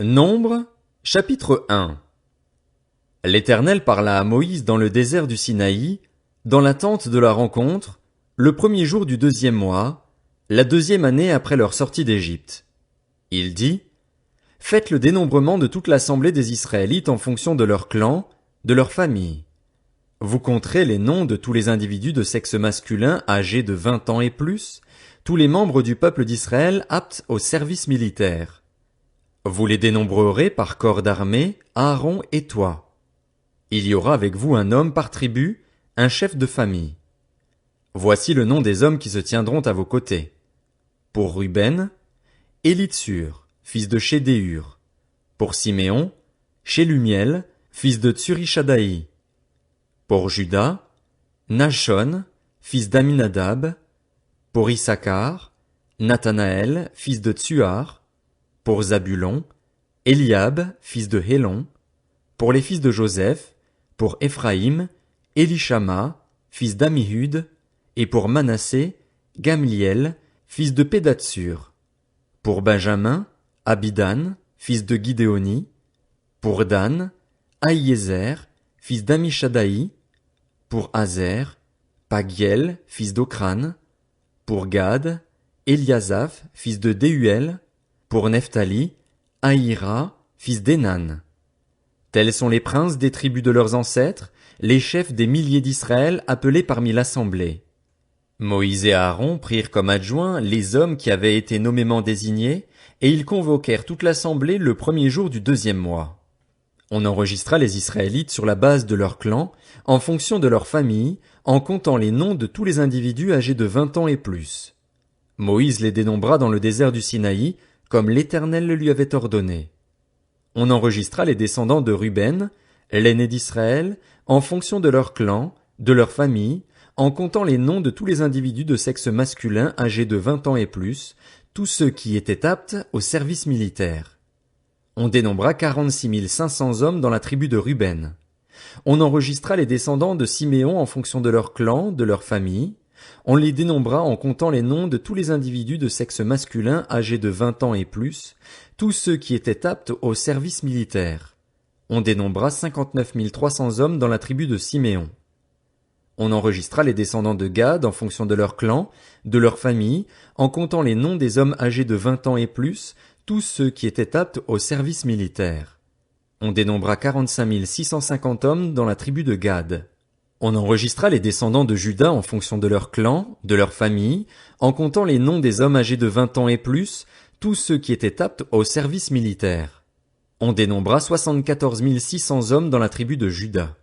Nombre, chapitre 1. L'Éternel parla à Moïse dans le désert du Sinaï, dans la tente de la rencontre, le premier jour du 2e mois, la 2e année après leur sortie d'Égypte. Il dit: Faites le dénombrement de toute l'assemblée des Israélites en fonction de leurs clans, de leurs familles. Vous compterez les noms de tous les individus de sexe masculin âgés de 20 ans et plus, tous les membres du peuple d'Israël aptes au service militaire. Vous les dénombrerez par corps d'armée, Aaron et toi. Il y aura avec vous un homme par tribu, un chef de famille. Voici le nom des hommes qui se tiendront à vos côtés. Pour Ruben, Élitsur, fils de Chédéur. Pour Siméon, Shelumiel, fils de Tsurishadaï. Pour Juda, Nachshon, fils d'Aminadab. Pour Issachar, Nathanaël, fils de Tsuar. Pour Zabulon, Eliab, fils de Hélon. Pour les fils de Joseph, pour Éphraïm, Élishama, fils d'Ammihud, et pour Manassé, Gamliel, fils de Pédatsur. Pour Benjamin, Abidan, fils de Gidéoni. Pour Dan, Ahiézer, fils d'Amishadaï. Pour Azer, Pagiel, fils d'Ocran. Pour Gad, Eliasaph, fils de Déhuel. Pour Nephtali, Ahira, fils d'Énan. Tels sont les princes des tribus de leurs ancêtres, les chefs des milliers d'Israël appelés parmi l'assemblée. Moïse et Aaron prirent comme adjoints les hommes qui avaient été nommément désignés, et ils convoquèrent toute l'assemblée le premier jour du 2e mois. On enregistra les Israélites sur la base de leur clan, en fonction de leur famille, en comptant les noms de tous les individus âgés de 20 ans et plus. Moïse les dénombra dans le désert du Sinaï, comme l'Éternel le lui avait ordonné. On enregistra les descendants de Ruben, l'aîné d'Israël, en fonction de leur clan, de leur famille, en comptant les noms de tous les individus de sexe masculin âgés de 20 ans et plus, tous ceux qui étaient aptes au service militaire. On dénombra 46 500 hommes dans la tribu de Ruben. On enregistra les descendants de Siméon en fonction de leur clan, de leur famille. On les dénombra en comptant les noms de tous les individus de sexe masculin âgés de 20 ans et plus, tous ceux qui étaient aptes au service militaire. On dénombra 59 300 hommes dans la tribu de Siméon. On enregistra les descendants de Gad en fonction de leur clan, de leur famille, en comptant les noms des hommes âgés de 20 ans et plus, tous ceux qui étaient aptes au service militaire. On dénombra 45 650 hommes dans la tribu de Gad. On enregistra les descendants de Juda en fonction de leur clan, de leur famille, en comptant les noms des hommes âgés de 20 ans et plus, tous ceux qui étaient aptes au service militaire. On dénombra 74 600 hommes dans la tribu de Juda.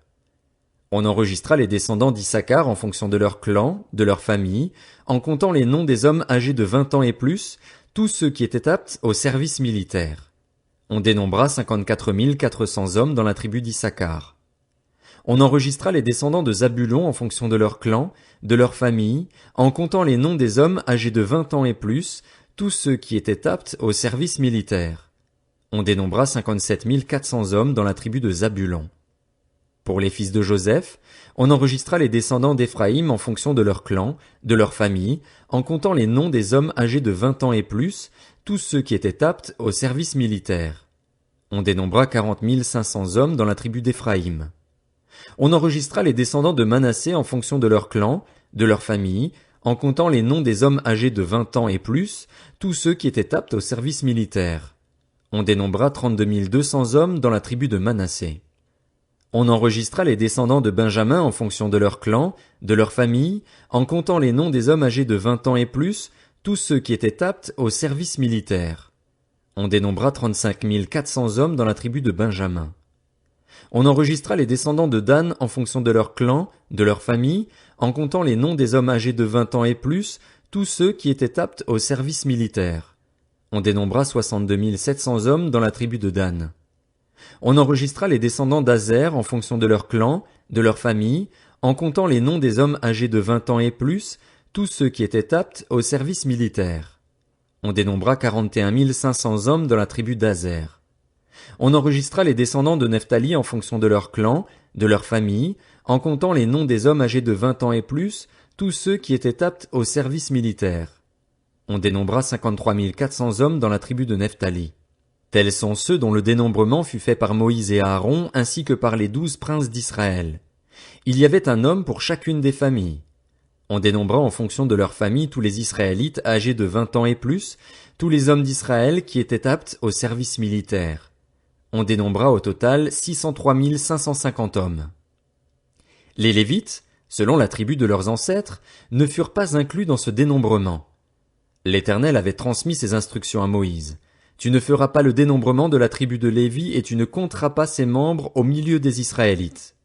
On enregistra les descendants d'Issachar en fonction de leur clan, de leur famille, en comptant les noms des hommes âgés de 20 ans et plus, tous ceux qui étaient aptes au service militaire. On dénombra 54 400 hommes dans la tribu d'Issachar. On enregistra les descendants de Zabulon en fonction de leur clan, de leur famille, en comptant les noms des hommes âgés de 20 ans et plus, tous ceux qui étaient aptes au service militaire. On dénombra 57 400 hommes dans la tribu de Zabulon. Pour les fils de Joseph, on enregistra les descendants d'Éphraïm en fonction de leur clan, de leur famille, en comptant les noms des hommes âgés de 20 ans et plus, tous ceux qui étaient aptes au service militaire. On dénombra 40 500 hommes dans la tribu d'Éphraïm. On enregistra les descendants de Manassé en fonction de leur clan, de leur famille, en comptant les noms des hommes âgés de 20 ans et plus, tous ceux qui étaient aptes au service militaire. On dénombra 32 200 hommes dans la tribu de Manassé. On enregistra les descendants de Benjamin en fonction de leur clan, de leur famille, en comptant les noms des hommes âgés de 20 ans et plus, tous ceux qui étaient aptes au service militaire. On dénombra 35 400 hommes dans la tribu de Benjamin. On enregistra les descendants de Dan en fonction de leur clan, de leur famille, en comptant les noms des hommes âgés de 20 ans et plus, tous ceux qui étaient aptes au service militaire. On dénombra 62 700 hommes dans la tribu de Dan. On enregistra les descendants d'Azer en fonction de leur clan, de leur famille, en comptant les noms des hommes âgés de 20 ans et plus, tous ceux qui étaient aptes au service militaire. On dénombra 41 500 hommes dans la tribu d'Azer. On enregistra les descendants de Nephtali en fonction de leur clan, de leur famille, en comptant les noms des hommes âgés de 20 ans et plus, tous ceux qui étaient aptes au service militaire. On dénombra 53 400 hommes dans la tribu de Nephtali. Tels sont ceux dont le dénombrement fut fait par Moïse et Aaron, ainsi que par les 12 princes d'Israël. Il y avait un homme pour chacune des familles. On dénombra en fonction de leur famille tous les Israélites âgés de 20 ans et plus, tous les hommes d'Israël qui étaient aptes au service militaire. On dénombra au total 603 550 hommes. Les Lévites, selon la tribu de leurs ancêtres, ne furent pas inclus dans ce dénombrement. L'Éternel avait transmis ses instructions à Moïse. Tu ne feras pas le dénombrement de la tribu de Lévi et tu ne compteras pas ses membres au milieu des Israélites.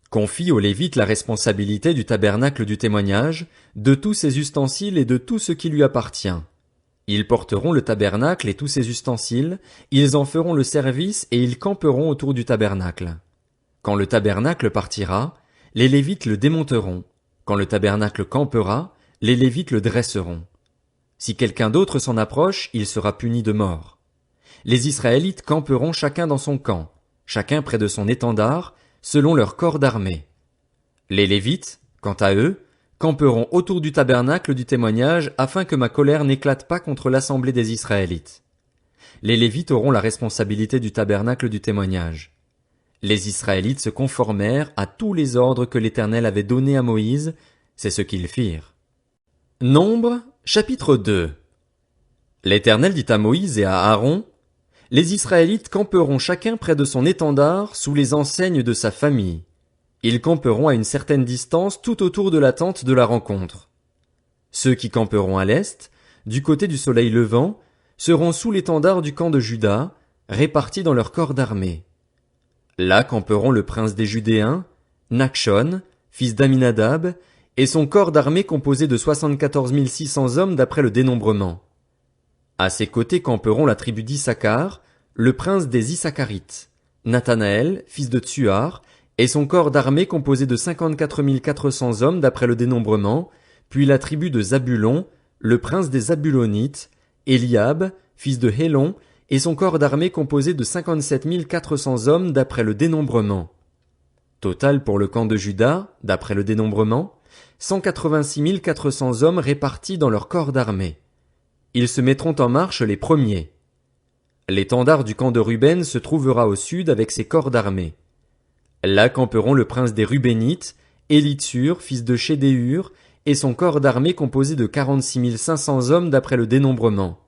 Confie aux Lévites la responsabilité du tabernacle du témoignage, de tous ses ustensiles et de tout ce qui lui appartient. Ils porteront le tabernacle et tous ses ustensiles, ils en feront le service et ils camperont autour du tabernacle. Quand le tabernacle partira, les Lévites le démonteront. Quand le tabernacle campera, les Lévites le dresseront. Si quelqu'un d'autre s'en approche, il sera puni de mort. Les Israélites camperont chacun dans son camp, chacun près de son étendard, selon leur corps d'armée. Les Lévites, quant à eux, camperont autour du tabernacle du témoignage afin que ma colère n'éclate pas contre l'assemblée des Israélites. Les Lévites auront la responsabilité du tabernacle du témoignage. Les Israélites se conformèrent à tous les ordres que l'Éternel avait donnés à Moïse, c'est ce qu'ils firent. Nombre, chapitre 2. L'Éternel dit à Moïse et à Aaron, les Israélites camperont chacun près de son étendard sous les enseignes de sa famille. Ils camperont à une certaine distance tout autour de la tente de la rencontre. Ceux qui camperont à l'est, du côté du soleil levant, seront sous l'étendard du camp de Juda, répartis dans leur corps d'armée. Là camperont le prince des Judéens, Nachshon, fils d'Aminadab, et son corps d'armée composé de 74 600 hommes d'après le dénombrement. À ses côtés camperont la tribu d'Issachar, le prince des Issacharites, Nathanaël, fils de Tsuar, et son corps d'armée composé de 54 400 hommes d'après le dénombrement, puis la tribu de Zabulon, le prince des Zabulonites, Eliab, fils de Hélon, et son corps d'armée composé de 57 400 hommes d'après le dénombrement. Total pour le camp de Juda, d'après le dénombrement, 186 400 hommes répartis dans leur corps d'armée. Ils se mettront en marche les premiers. L'étendard du camp de Ruben se trouvera au sud avec ses corps d'armée. Là camperont le prince des Rubénites, Élitsur, fils de Chédéur, et son corps d'armée composé de 46 500 hommes d'après le dénombrement.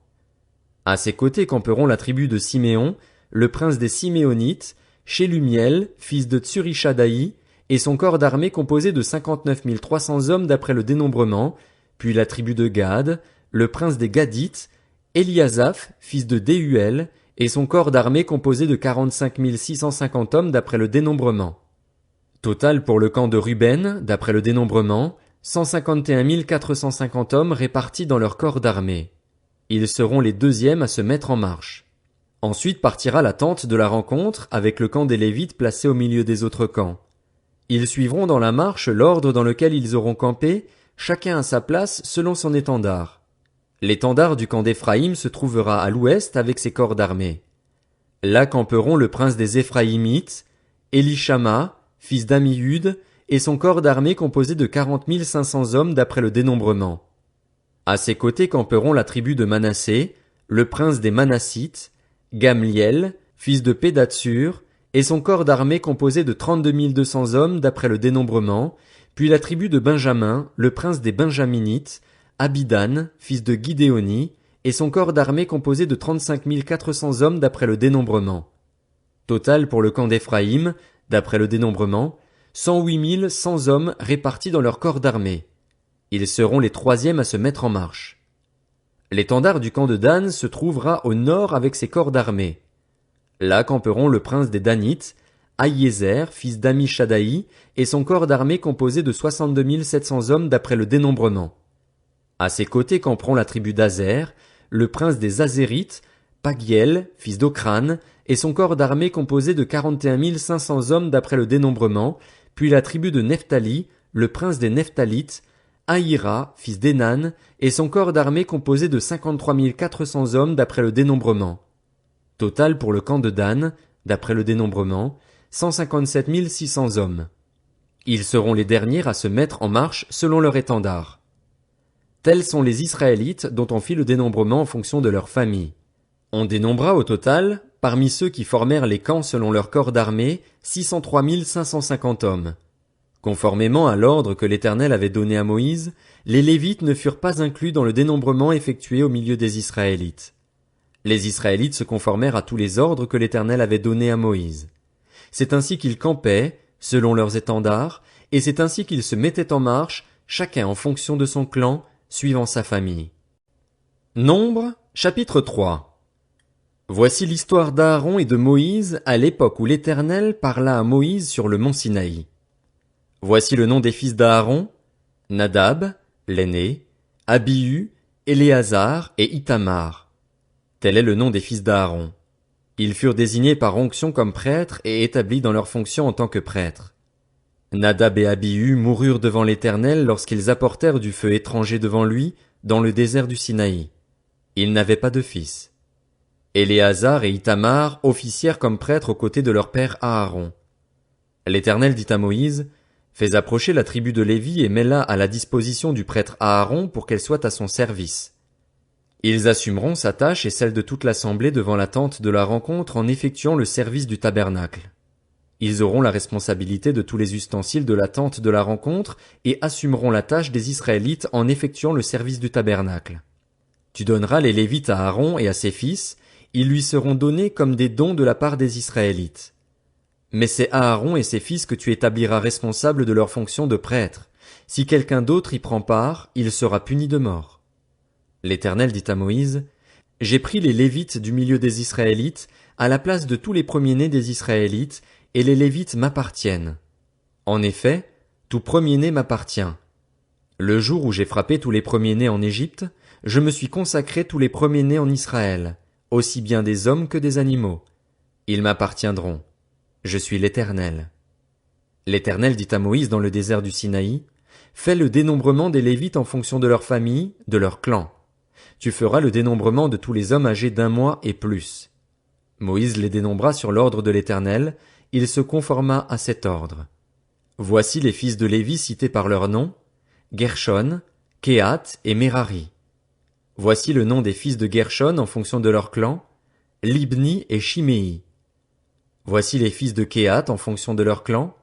À ses côtés camperont la tribu de Siméon, le prince des Siméonites, Shelumiel, fils de Tsurishadaï, et son corps d'armée composé de 59 300 hommes d'après le dénombrement, puis la tribu de Gad, le prince des Gadites, Eliasaph, fils de Déhuel, et son corps d'armée composé de 45 650 hommes d'après le dénombrement. Total pour le camp de Ruben, d'après le dénombrement, 151 450 hommes répartis dans leur corps d'armée. Ils seront les deuxièmes à se mettre en marche. Ensuite partira la tente de la rencontre avec le camp des Lévites placé au milieu des autres camps. Ils suivront dans la marche l'ordre dans lequel ils auront campé, chacun à sa place selon son étendard. L'étendard du camp d'Éphraïm se trouvera à l'ouest avec ses corps d'armée. Là camperont le prince des Éphraïmites, Élishama, fils d'Amihud, et son corps d'armée composé de 40 500 hommes d'après le dénombrement. À ses côtés camperont la tribu de Manassé, le prince des Manassites, Gamliel, fils de Pédatsur, et son corps d'armée composé de 32 200 hommes d'après le dénombrement, puis la tribu de Benjamin, le prince des Benjaminites, Abidan, fils de Guidéoni, et son corps d'armée composé de 35 400 hommes d'après le dénombrement. Total pour le camp d'Éphraïm, d'après le dénombrement, 108 100 hommes répartis dans leur corps d'armée. Ils seront les troisièmes à se mettre en marche. L'étendard du camp de Dan se trouvera au nord avec ses corps d'armée. Là camperont le prince des Danites, Ahiézer, fils d'Amishadaï, et son corps d'armée composé de 62 700 hommes d'après le dénombrement. À ses côtés camperont la tribu d'Azer, le prince des Azérites, Pagiel, fils d'Ocran, et son corps d'armée composé de 41 500 hommes d'après le dénombrement, puis la tribu de Nephtali, le prince des Nephtalites, Ahira, fils d'Énan, et son corps d'armée composé de 53 400 hommes d'après le dénombrement. Total pour le camp de Dan, d'après le dénombrement, 157 600 hommes. Ils seront les derniers à se mettre en marche selon leur étendard. Tels sont les Israélites dont on fit le dénombrement en fonction de leur famille. On dénombra au total parmi ceux qui formèrent les camps selon leur corps d'armée, 603 550 hommes. Conformément à l'ordre que l'Éternel avait donné à Moïse, les Lévites ne furent pas inclus dans le dénombrement effectué au milieu des Israélites. Les Israélites se conformèrent à tous les ordres que l'Éternel avait donnés à Moïse. C'est ainsi qu'ils campaient, selon leurs étendards, et c'est ainsi qu'ils se mettaient en marche, chacun en fonction de son clan, suivant sa famille. Nombre, chapitre 3. Voici l'histoire d'Aaron et de Moïse à l'époque où l'Éternel parla à Moïse sur le mont Sinaï. Voici le nom des fils d'Aaron: Nadab, l'aîné, Abihu, Éléazar et Ithamar. Tel est le nom des fils d'Aaron. Ils furent désignés par onction comme prêtres et établis dans leur fonction en tant que prêtres. Nadab et Abihu moururent devant l'Éternel lorsqu'ils apportèrent du feu étranger devant lui dans le désert du Sinaï. Ils n'avaient pas de fils. Éléazar et Ithamar officièrent comme prêtres aux côtés de leur père Aaron. L'Éternel dit à Moïse: Fais approcher la tribu de Lévi et mets-la à la disposition du prêtre Aaron pour qu'elle soit à son service. Ils assumeront sa tâche et celle de toute l'assemblée devant la tente de la rencontre en effectuant le service du tabernacle. Ils auront la responsabilité de tous les ustensiles de la tente de la rencontre et assumeront la tâche des Israélites en effectuant le service du tabernacle. Tu donneras les Lévites à Aaron et à ses fils, ils lui seront donnés comme des dons de la part des Israélites. Mais c'est Aaron et ses fils que tu établiras responsables de leur fonction de prêtre. Si quelqu'un d'autre y prend part, il sera puni de mort. L'Éternel dit à Moïse: J'ai pris les Lévites du milieu des Israélites à la place de tous les premiers-nés des Israélites, et les Lévites m'appartiennent. En effet, tout premier-né m'appartient. Le jour où j'ai frappé tous les premiers-nés en Égypte, je me suis consacré tous les premiers-nés en Israël, aussi bien des hommes que des animaux. Ils m'appartiendront. Je suis l'Éternel. L'Éternel dit à Moïse dans le désert du Sinaï: Fais le dénombrement des Lévites en fonction de leur famille, de leur clan. Tu feras le dénombrement de tous les hommes âgés d'1 mois et plus. Moïse les dénombra sur l'ordre de l'Éternel, il se conforma à cet ordre. Voici les fils de Lévi cités par leur nom: Gershon, Kehath et Merari. Voici le nom des fils de Gershon en fonction de leur clan: Libni et Shimei. Voici les fils de Kehath en fonction de leur clan: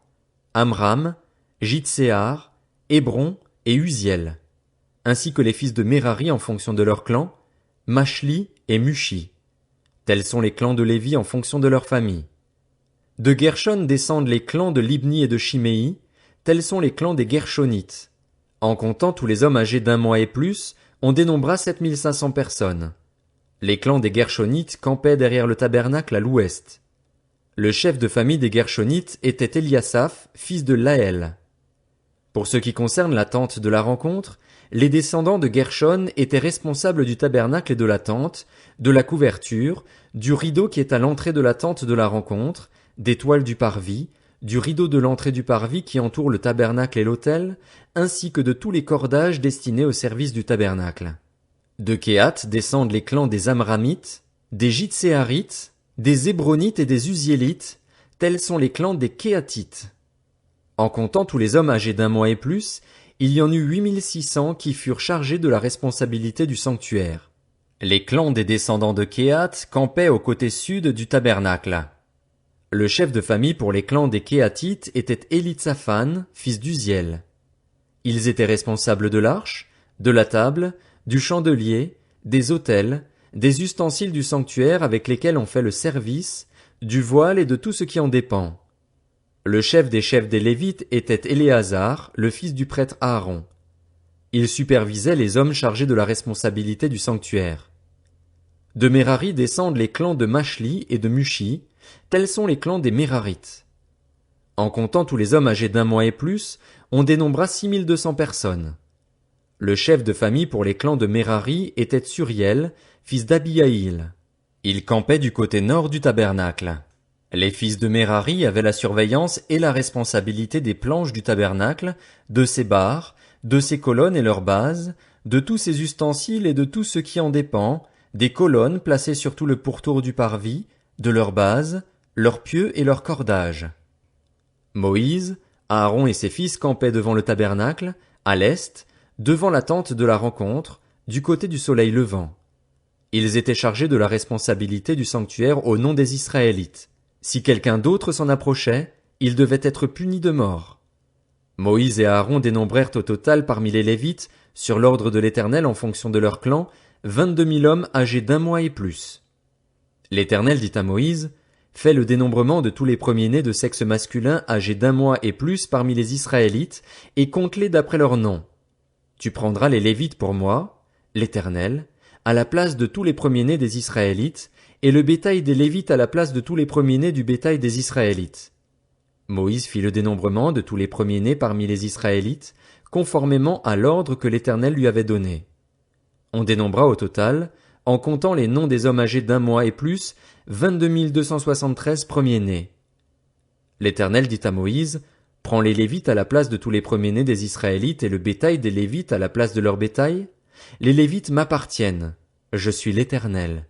Amram, Jitséar, Hébron et Uziel. Ainsi que les fils de Merari en fonction de leur clan: Mashli et Mushi. Tels sont les clans de Lévi en fonction de leur famille. De Gershon descendent les clans de Libni et de Shimei, tels sont les clans des Gershonites. En comptant tous les hommes âgés d'1 mois et plus, on dénombra 7500 personnes. Les clans des Gershonites campaient derrière le tabernacle à l'ouest. Le chef de famille des Gershonites était Eliasaph, fils de Laël. Pour ce qui concerne la tente de la rencontre, les descendants de Gershon étaient responsables du tabernacle et de la tente, de la couverture, du rideau qui est à l'entrée de la tente de la rencontre, des toiles du parvis, du rideau de l'entrée du parvis qui entoure le tabernacle et l'autel, ainsi que de tous les cordages destinés au service du tabernacle. De Kehath descendent les clans des Amramites, des Jitséarites, des Hébronites et des Uziélites, tels sont les clans des Kehathites. En comptant tous les hommes âgés d'1 mois et plus, il y en eut 8600 qui furent chargés de la responsabilité du sanctuaire. Les clans des descendants de Kehath campaient au côté sud du tabernacle. Le chef de famille pour les clans des Kehathites était Élitsaphan, fils d'Uziel. Ils étaient responsables de l'arche, de la table, du chandelier, des autels, des ustensiles du sanctuaire avec lesquels on fait le service, du voile et de tout ce qui en dépend. Le chef des Lévites était Éléazar, le fils du prêtre Aaron. Il supervisait les hommes chargés de la responsabilité du sanctuaire. De Merari descendent les clans de Mashli et de Mushi, tels sont les clans des Mérarites. En comptant tous les hommes âgés d'1 mois et plus, on dénombra 6200 personnes. Le chef de famille pour les clans de Merari était Suriel, fils d'Abihaïl. Il campait du côté nord du tabernacle. Les fils de Merari avaient la surveillance et la responsabilité des planches du tabernacle, de ses barres, de ses colonnes et leurs bases, de tous ses ustensiles et de tout ce qui en dépend, des colonnes placées sur tout le pourtour du parvis, de leurs bases, leurs pieux et leurs cordages. Moïse, Aaron et ses fils campaient devant le tabernacle, à l'est, devant la tente de la rencontre, du côté du soleil levant. Ils étaient chargés de la responsabilité du sanctuaire au nom des Israélites. Si quelqu'un d'autre s'en approchait, il devait être puni de mort. Moïse et Aaron dénombrèrent au total parmi les Lévites, sur l'ordre de l'Éternel en fonction de leur clan, 22 000 hommes âgés d'1 mois et plus. L'Éternel dit à Moïse, fais le dénombrement de tous les premiers-nés de sexe masculin âgés d'1 mois et plus parmi les Israélites, et compte-les d'après leur nom. Tu prendras les Lévites pour moi, l'Éternel, à la place de tous les premiers-nés des Israélites, et le bétail des Lévites à la place de tous les premiers-nés du bétail des Israélites. Moïse fit le dénombrement de tous les premiers-nés parmi les Israélites, conformément à l'ordre que l'Éternel lui avait donné. On dénombra au total, en comptant les noms des hommes âgés d'1 mois et plus, 22 273 premiers-nés. L'Éternel dit à Moïse, prends les Lévites à la place de tous les premiers-nés des Israélites et le bétail des Lévites à la place de leur bétail. Les Lévites m'appartiennent. Je suis l'Éternel.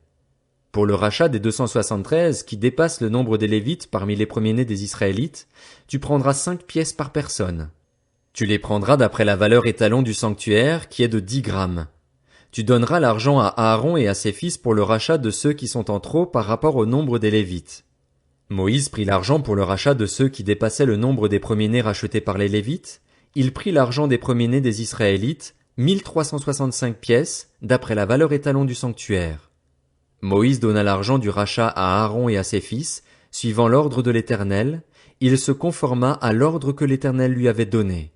Pour le rachat des 273 qui dépassent le nombre des Lévites parmi les premiers-nés des Israélites, tu prendras 5 pièces par personne. Tu les prendras d'après la valeur étalon du sanctuaire qui est de 10 grammes. Tu donneras l'argent à Aaron et à ses fils pour le rachat de ceux qui sont en trop par rapport au nombre des Lévites. Moïse prit l'argent pour le rachat de ceux qui dépassaient le nombre des premiers-nés rachetés par les Lévites. Il prit l'argent des premiers-nés des Israélites, 1365 pièces, d'après la valeur étalon du sanctuaire. Moïse donna l'argent du rachat à Aaron et à ses fils, suivant l'ordre de l'Éternel. Il se conforma à l'ordre que l'Éternel lui avait donné.